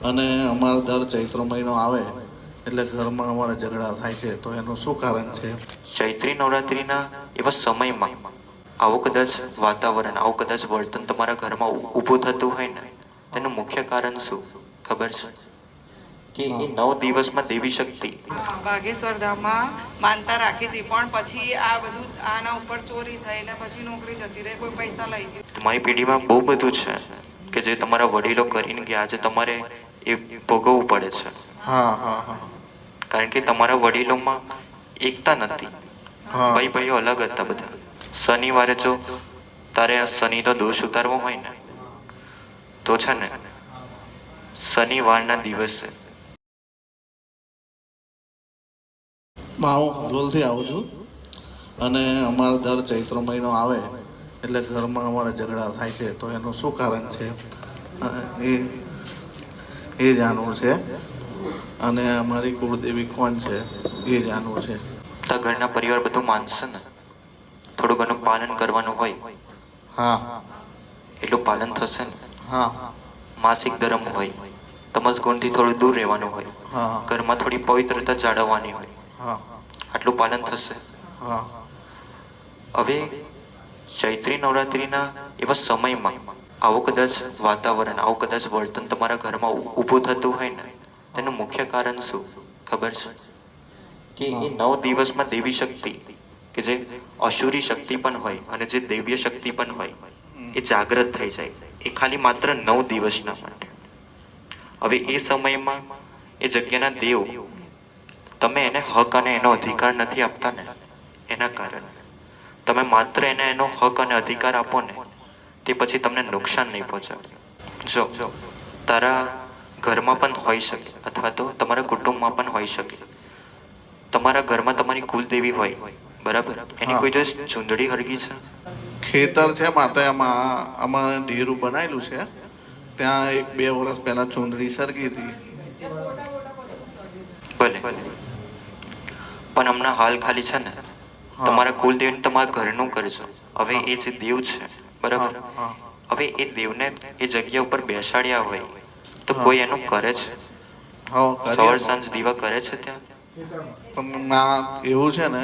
અને અમારા દર ચૈત્ર મહિનો આવે એટલે ઘરમાં અમારા ઝઘડા થાય છે, તો એનું શું કારણ છે? ચૈત્રી નવરાત્રિના એવા સમયમાં આવું કદાચ વાતાવરણ, આવું કદાચ વર્તન તમારા ઘરમાં ઊભું થતું હોય ને, તેનું મુખ્ય કારણ શું ખબર છે? કે એ 9 દિવસમાં દેવી શક્તિ વાઘેશ્વર ધામમાં માનતા રાખી હતી, પણ પછી આ બધું આના ઉપર ચોરી થઈ ને પછી નોકરી જતી રહી, કોઈ પૈસા લઈ ગયું. તમારી પેઢીમાં બહુ બધું છે કે જે તમારા વડીલો કરીને ગયા, આજે તમારે એ ભોગવવું પડે છે. હા હા હા. કારણ કે તમારા વડીલોમાં એકતા નથી, ભાઈ ભાઈઓ અલગ હતા બધા. શનિવારે જો તારે આ શનિનો દોષ ઉતારવો હોય ને, તો છે ને શનિવારના દિવસે હું હાલોલથી આવું છું અને અમારા દર ચૈત્ર મહિનો આવે એટલે ઘરમાં અમારા ઝઘડા થાય છે, તો એનું શું કારણ છે એ એ જાણવું છે. અને અમારી કુળદેવી કોણ છે એ જાણવું છે. તારા ઘરના પરિવાર બધું માનશે ને? થોડું ઘણું પાલન કરવાનું હોય. હા. એટલું પાલન થશે ને? હા. માસિક ધર્મ હોય, તમસ ગુણથી થોડું દૂર રહેવાનું હોય, હા. ઘરમાં થોડી પવિત્રતા જાળવવાની હોય, હા. આટલું પાલન થશે. હા. હવે ચૈત્રી નવરાત્રિના એવા સમયમાં આવું કદાચ વાતાવરણ, આવું કદાચ વર્તન તમારા ઘરમાં ઊભું થતું હોય ને, તેનું મુખ્ય કારણ શું ખબર છે? કે એ 9 દિવસમાં દેવી શક્તિ, કે જે અસુરી શક્તિ પણ હોય અને જે દૈવ્ય શક્તિ પણ હોય, એ જાગૃત થઈ જાય. એ ખાલી માત્ર 9 દિવસના માટે. હવે એ સમયમાં એ જગ્યાના દેવ, તમે એને હક અને એનો અધિકાર નથી આપતા ને, એના કારણે તમે માત્ર એને એનો હક અને અધિકાર આપો ને, તે પછી તમને નુકસાન નહીં પહોંચાડે. જો તારા ઘરમાં પણ હોઈ શકે, અથવા તો તમારા કુટુંબમાં પણ હોઈ શકે. તમારા ઘરમાં તમારી કુલદેવી હોય, બરાબર? એની કોઈ દિવસ ચૂંદડી હરગી છે? ખેતર છે માતા, એમાં અમારે ડેરું બનાવેલું છે, ત્યાં 1-2 વર્ષ પહેલા ચૂંદડી સરગી હતી. ભલે, પણ હમણાં હાલ ખાલી છે ને તમારા કુલદેવને તમારા ઘરનું કરજો. હવે એ જે દેવ છે, બરાબર, હવે એ દેવને એ જગ્યા ઉપર બેસાડ્યા હોય તો કોઈ એનું કરે છે? સવાર સાંજ દીવા કરે છે ત્યાં? પણ ના, એવું છે ને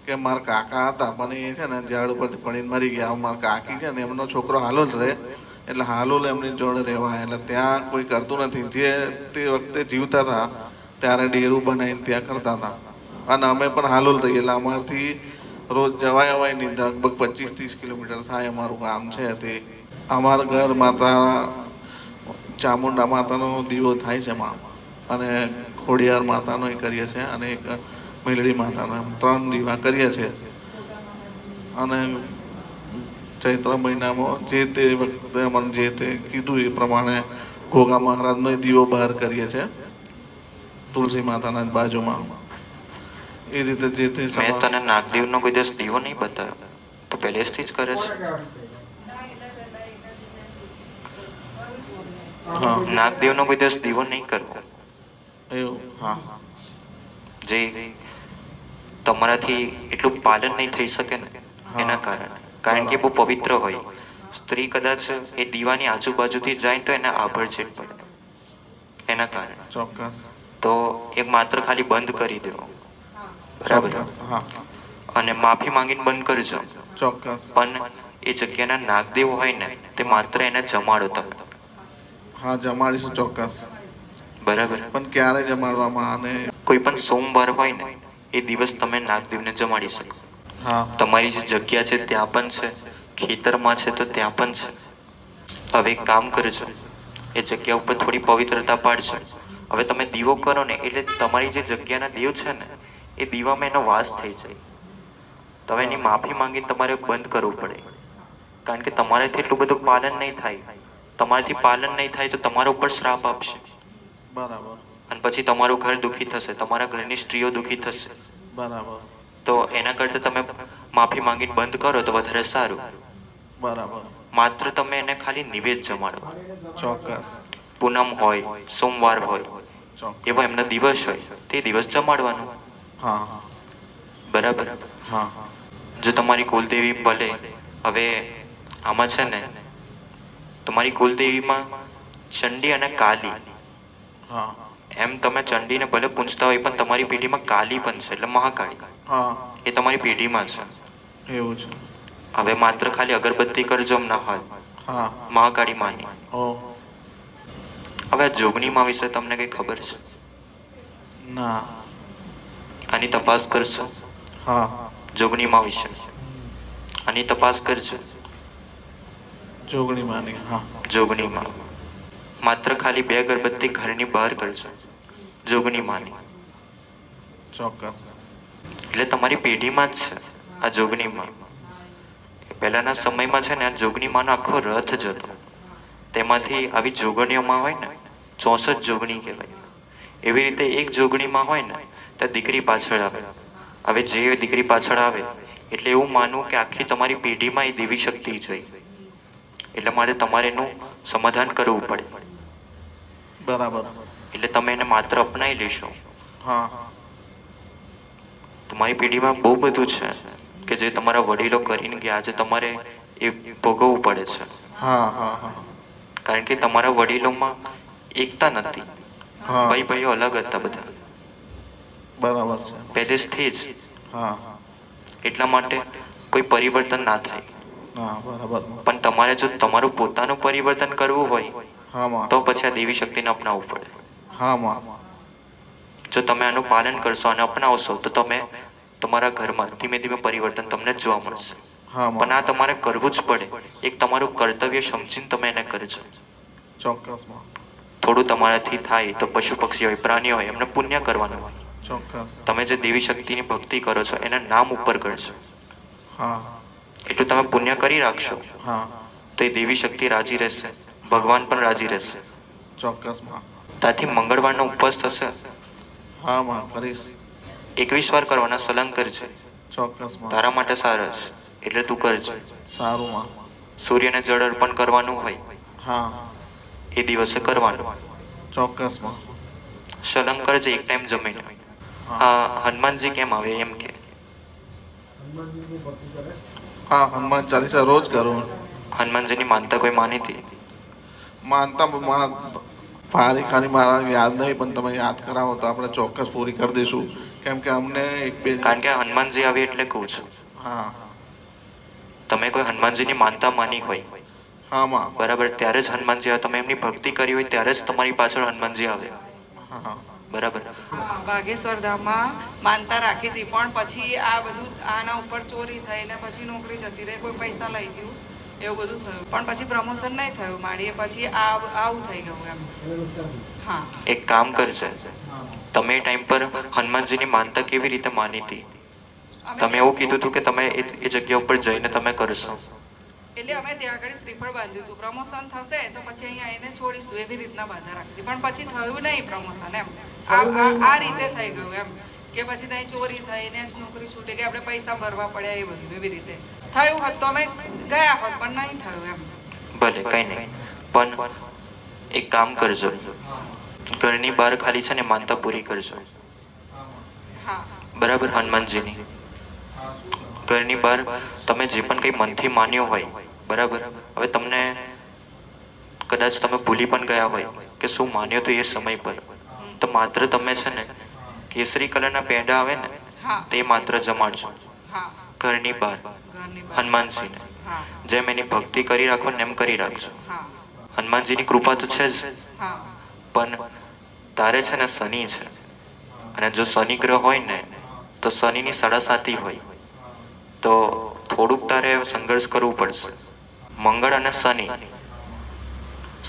કે મારા કાકા હતા, પણ એ છે ને ઝાડ ઉપર પડીને મરી ગયા. મારા કાકી છે ને, એમનો છોકરો હાલોલ રહે, એટલે હાલોલ એમની જોડે રહેવા, એટલે ત્યાં કોઈ કરતું નથી. જે તે વખતે જીવતા હતા ત્યારે ડેરું બનાવીને ત્યાં કરતા હતા. અને અમે પણ હાલોલ રહીએ, એટલે અમારથી રોજ જવાય અવાય નહીં, લગભગ 25-30 કિલોમીટર થાય અમારું ગામ છે તે. અમારા ઘર માતા ચામુંડા માતાનો દીવો થાય છે એમાં, અને ખોડિયાર માતાનો એ કરીએ છીએ, અને એક મેલડી માતાનો, એમ 3 દીવા કરીએ છીએ. અને ચૈત્ર મહિનામાં જે તે વખતે મને જે તે કીધું એ પ્રમાણે ઘોઘા મહારાજનો દીવો બહાર કરીએ છીએ તુલસી માતાના બાજુમાં. એ રીતે જે તે મેં તને નાગદેવનો કોઈ દિવસ દીવો નહીં બતાવ્યો, તો પહેલેથી જ કરે છે. નાગદેવનો કોઈ દિવસ દીવો નહીં કરવો. એવું? હા. જે તમારાથી એટલું પાલન નહીં થઈ શકે ને, એના કારણે. કારણ કે બહુ પવિત્ર હોય. સ્ત્રી કદાચ એ દીવાની આજુબાજુથી જાય તો એને આભડછેટ પડે, એના કારણે. ચોક્કસ. તો એક માત્ર ખાલી બંધ કરી દેવો, બરાબર? હા. અને માફી માંગીને બંધ કરજો. ચોક્કસ. પણ એ જગ્યાના નાગદેવ હોય ને, તે માત્ર એને જમાડો તમે. હા, જમાડીશું ચોક્કસ. બરાબર? પણ ક્યારે જમાડવામાં? અને કોઈ પણ સોમવાર હોય ને, એ દિવસ તમે નાગદેવને જમાડી શકો. હા. તમારી જે જગ્યા છે ત્યાં પણ છે, ખેતરમાં છે તો ત્યાં પણ છે. હવે એક કામ કરજો, એ જગ્યા ઉપર થોડી પવિત્રતા પાડજો. હવે તમે દીવો કરો ને, એટલે તમારી જે જગ્યાના દેવ છે ને, એ દીવામાં એનો વાસ થઈ જાય. તમે એની માફી માંગીને તમારે બંધ કરવું પડે. કારણ કે તમારાથી એટલું બધું પાલન નહીં થાય. તમારાથી પાલન નહીં થાય તો તમારા ઉપર શ્રાપ આપશે. બરાબર. અને પછી તમારું ઘર દુઃખી થશે, તમારા ઘરની સ્ત્રીઓ દુઃખી થશે. બરાબર. તો એના કરતાં તમે માફી માંગીને બંધ કરો તો વધારે સારું. બરાબર. માત્ર તમે એને ખાલી નિવેદ જમાડો. ચોક્કસ. પૂનમ હોય, સોમવાર હોય, એવા એમના દિવસ હોય, તે દિવસ જમાડવાનું. હા. બરાબર? હા. જો તમારી કુલદેવી ભલે, હવે આમાં છે ને, તમારી કુલદેવીમાં ચંડી અને કાલી હા એમ તમે ચંડીને ભલે પૂંજતા હોય પણ તમારી પેઢીમાં કાલી પણ છે, એટલે મહાકાળી હા એ તમારી પેઢીમાં છે. એવું છે. હવે માત્ર ખાલી અગરબત્તી કરજો હમણાં હાલ હા મહાકાળી માની. ઓ હવે આ જોગણીમાં વિશે તમને કંઈ ખબર છે? ના. આની તપાસ કરશો? હા જોગણીમાં વિશે આની તપાસ કરજો. જોગણી માની. હા જોગણીમાં માત્ર ખાલી 2 અગરબત્તી ઘરની બહાર કરજો જોગણી માની. ચોક્કસ. એટલે તમારી પેઢીમાં જ છે આ જોગણીમાં. પહેલાના સમયમાં છે ને આ જોગણીમાંનો આખો રથ જતો. તેમાંથી આવી જોગણીઓમાં હોય ને 64 જોગણી કહેવાય. એવી રીતે એક જોગણીમાં હોય ને ત્યાં દીકરી પાછળ આવે. હવે જે દીકરી પાછળ આવે એટલે એવું માનવું કે આખી તમારી પેઢીમાં એ દેવી શક્તિ જોઈ. એટલે માટે તમારે એનું સમાધાન કરવું પડે. બરાબર. એટલે તમે એને માત્ર અપનાવી લેશો. હા તમારી પેઢીમાં બહુ બધું છે કે જે તમારા વડીલો કરીને ગયા, આજે તમારે એ ભોગવવું પડે છે. હા હા હા કારણ કે તમારા વડીલોમાં એકતા નથી. હા ભાઈ ભાઈઓ અલગ હતા બધા બરાબર છે. પહેલેથી જ. હા એટલા માટે કોઈ પરિવર્તન ના થાય. હા બરાબર. પણ તમારે જો તમારું પોતાનું પરિવર્તન કરવું હોય હા માં. તો પછી આ દેવી શક્તિને અપનાવવું પડે. હા માં. જો તમે આનું પાલન કરશો અને અપનાવશો તો તમે તમારા ઘરમાં ધીમે ધીમે પરિવર્તન તમને જોવા મળશે. હા માં. પણ આ તમારે કરવું જ પડે. એક તમારું કર્તવ્ય સમજીને તમે એને કરજો. ચોક્કસ માં. થોડું તમારાથી થાય તો પશુ પક્ષી હોય, પ્રાણીઓ હોય, એમને પુણ્ય કરવાનું હોય. ચોક્કસ. તમે જે દેવી શક્તિની ભક્તિ કરો છો એના નામ ઉપર કરજો. હા એટલું તમે પુણ્ય કરી રાખશો હા તો એ દેવી શક્તિ રાજી રહેશે, હા. ભગવાન પણ રાજી રહેશે. ચોક્કસ માં. ત્યાંથી મંગળવારનો ઉપવાસ થશે. હા માં કરીશ. 21 વાર કરવાના, સલંગ કરજે. ચોક્કસ માં. તારા માટે સારા છે એટલે તું કરજે. સારું માં. સૂર્યને જળ અર્પણ કરવાનું હોય હા એ દિવસે કરવાનું. ચોક્કસ માં. સલંગ કરજે એક ટાઈમ જમીને. હા હા, હનુમાનજી કેમ આવે એમ કે હા હનુમાન ચાલીસા રોજ કરું. હનુમાનજીની માનતા કોઈ માની હતી? માનતા ભારી ખાલી મારા યાદ નહીં, પણ તમે યાદ કરાવો તો આપણે ચોક્કસ પૂરી કરી દઈશું. કેમ કે અમને એક બે. કારણ કે હનુમાનજી આવે એટલે કહું છું. હા તમે કોઈ હનુમાનજીની માનતા માની હોય હા માં. બરાબર, ત્યારે જ હનુમાનજી આવે. તમે એમની ભક્તિ કરી હોય ત્યારે જ તમારી પાછળ હનુમાનજી આવે. હા બરાબર. બાગેશ્વર ધામમાં માનતા રાખી હતી, પણ પછી આ બધું આના ઉપર ચોરી થઈને પછી નોકરી જતી રહી, કોઈ પૈસા લઈ ગયું, એવું બધું થયું. પણ પછી પ્રમોશન નહીં થયું મારી, પછી આવું થઈ ગયું એમ. હા એક કામ કરજે, તમે એ ટાઈમ પર હનુમાનજીની માનતા કેવી રીતે માની હતી? તમે એવું કીધું હતું કે તમે એ જગ્યા ઉપર જઈને તમે કરશો. એટલે અમે ત્યાં આગળ શ્રીફળ બાંધ્યું હતું, પ્રમોશન થશે તો પછી અહીંયા આવીને છોડીશું, એવી રીતના બાધા રાખી હતી. પણ પછી થયું નહીં પ્રમોશન એમ. આ રીતે થઈ ગયું એમ કે પછી ત્યાં ચોરી થઈને નોકરી છૂટી ગઈ, આપણે પૈસા ભરવા પડ્યા, એ બધું એવી રીતે થયું હોત તો અમે ગયા હોત, પણ નહીં થયું એમ. ભલે કંઈ નહીં, પણ એક કામ કરજો, ઘરની બહાર ખાલી છે ને માનતા પૂરી કરજો. હા બરાબર. હનુમાનજીની ઘરની બહાર તમે જે પણ કંઈ મનથી માન્યો હોય, બરાબર. હવે તમને કદાચ તમે ભૂલી પણ ગયા હોય કે શું માન્યો તો એ સમય પર, તો માત્ર તમે છે ને કેસરી કલરના પેંડા આવે ને હા તે માત્ર જમાડજો હા ઘરની બહાર ઘરની બહાર. હનુમાનજીને. હા જેમ એની ભક્તિ કરી રાખો ને એમ કરી રાખજો. હા હનુમાનજીની કૃપા તો છે જ, હા પણ તારે છે ને શનિ છે, અને જો શનિ ગ્રહ હોય ને તો શનિની સાડાસાતી હોય, તો થોડુંક તારે સંઘર્ષ કરવું પડશે. મંગળ અને શનિ,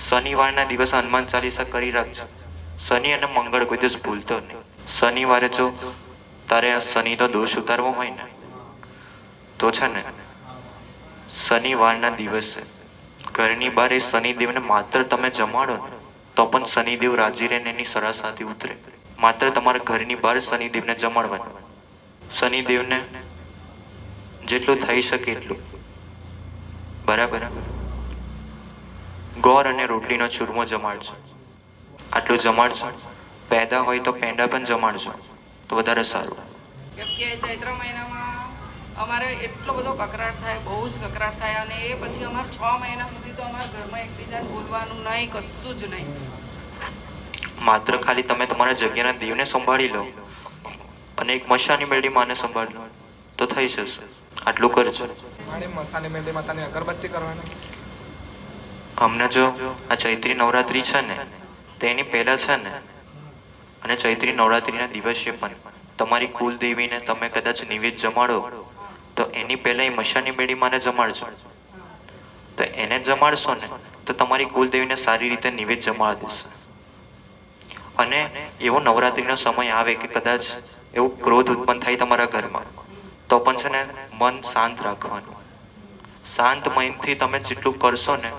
શનિવારના દિવસે હનુમાન ચાલીસા કરી રાખજો. શનિ અને મંગળ કોઈ દિવસ ભૂલતો નહીં. શનિવારે જો તારે આ શનિનો દોષ ઉતારવો હોય ને તો છે ને શનિવારના દિવસે ઘરની બહાર એ શનિદેવને માત્ર તમે જમાડો ને તો પણ શનિદેવ રાજી રહીને એની સરાસાથી ઉતરે. માત્ર તમારા ઘરની બહાર શનિદેવને જમાડવાનું. શનિદેવને જેટલું થઈ શકે એટલું, બરાબર, ગોળ અને રોટલીનો ચૂરમો જમાડજો. આટલું જમાડજો. પેદા હોય તો પેંડા પણ જમાડજો તો વધારે સારું. કેમ કે ચૈત્ર મહિનામાં અમારે એટલો બધો કકરાટ થાય, બહુ જ કકરાટ થાય, અને એ પછી અમારે 6 મહિના સુધી તો અમારા ઘરમાં એકબીજાને બોલવાનું નહીં, કશું જ નહીં. માત્ર ખાલી તમે તમારા જગ્યાના દેવને સંભાળી લો અને એક મશાની મેળી માને સંભાળી લો તો થઈ જશે. આટલું કરજો. મારી મસાની મેંદી માતાની અગરબત્તી કરવાની. હમણાં જો આ ચૈત્રી નવરાત્રિ છે ને તેની પહેલાં છે ને અને ચૈત્રી નવરાત્રિના દિવસે પણ તમારી કુલદેવીને તમે કદાચ નિવેદ જમાડો તો એની પહેલાં એ મશાની મેળી માને જમાડજો. તો એને જમાડશો ને તો તમારી કુલદેવીને સારી રીતે નિવેદ જમાડી દેશે. અને એવો નવરાત્રિનો સમય આવે કે કદાચ એવું ક્રોધ ઉત્પન્ન થાય તમારા ઘરમાં તો પણ છે ને મન શાંત રાખવાનું. શાંત મનથી તમે જેટલું કરશો ને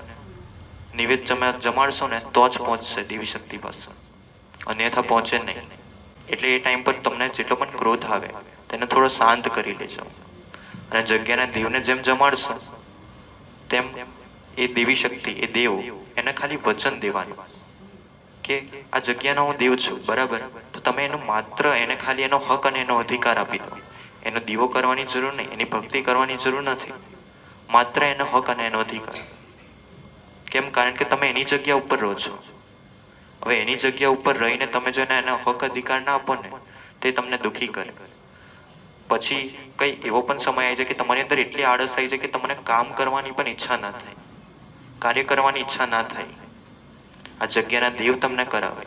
નિવેદ જમાડશો ને તો જ પહોંચશે દેવી શક્તિ પાસે, અન્યથા પહોંચે નહીં. એટલે એ ટાઈમ પર તમને જેટલો પણ ક્રોધ આવે તેને થોડો શાંત કરી લેજો અને જગ્યાના દેવને જેમ જમાડશો તેમ એ દેવી શક્તિ એ દેવ એને ખાલી વચન દેવાનું કે આ જગ્યાનો હું દેવ છું, બરાબર, તો તમે એનું માત્ર એને ખાલી એનો હક અને એનો અધિકાર આપી દો. એનો દીવો કરવાની જરૂર નહીં, એની ભક્તિ કરવાની જરૂર નથી, માત્ર એનો હક અને એનો અધિકાર. કેમ? કારણ કે તમે એની જગ્યા ઉપર રહો છો. હવે એની જગ્યા ઉપર રહીને તમે જો એનો હક અધિકાર ના આપો ને તે તમને દુઃખી કરે. પછી કંઈ એવો પણ સમય આવી જાય કે તમારી અંદર એટલી આળસ આવી જાય કે તમને કામ કરવાની પણ ઈચ્છા ના થાય, કાર્ય કરવાની ઈચ્છા ના થાય. આ જગ્યાના દેવ તમને કરાવે.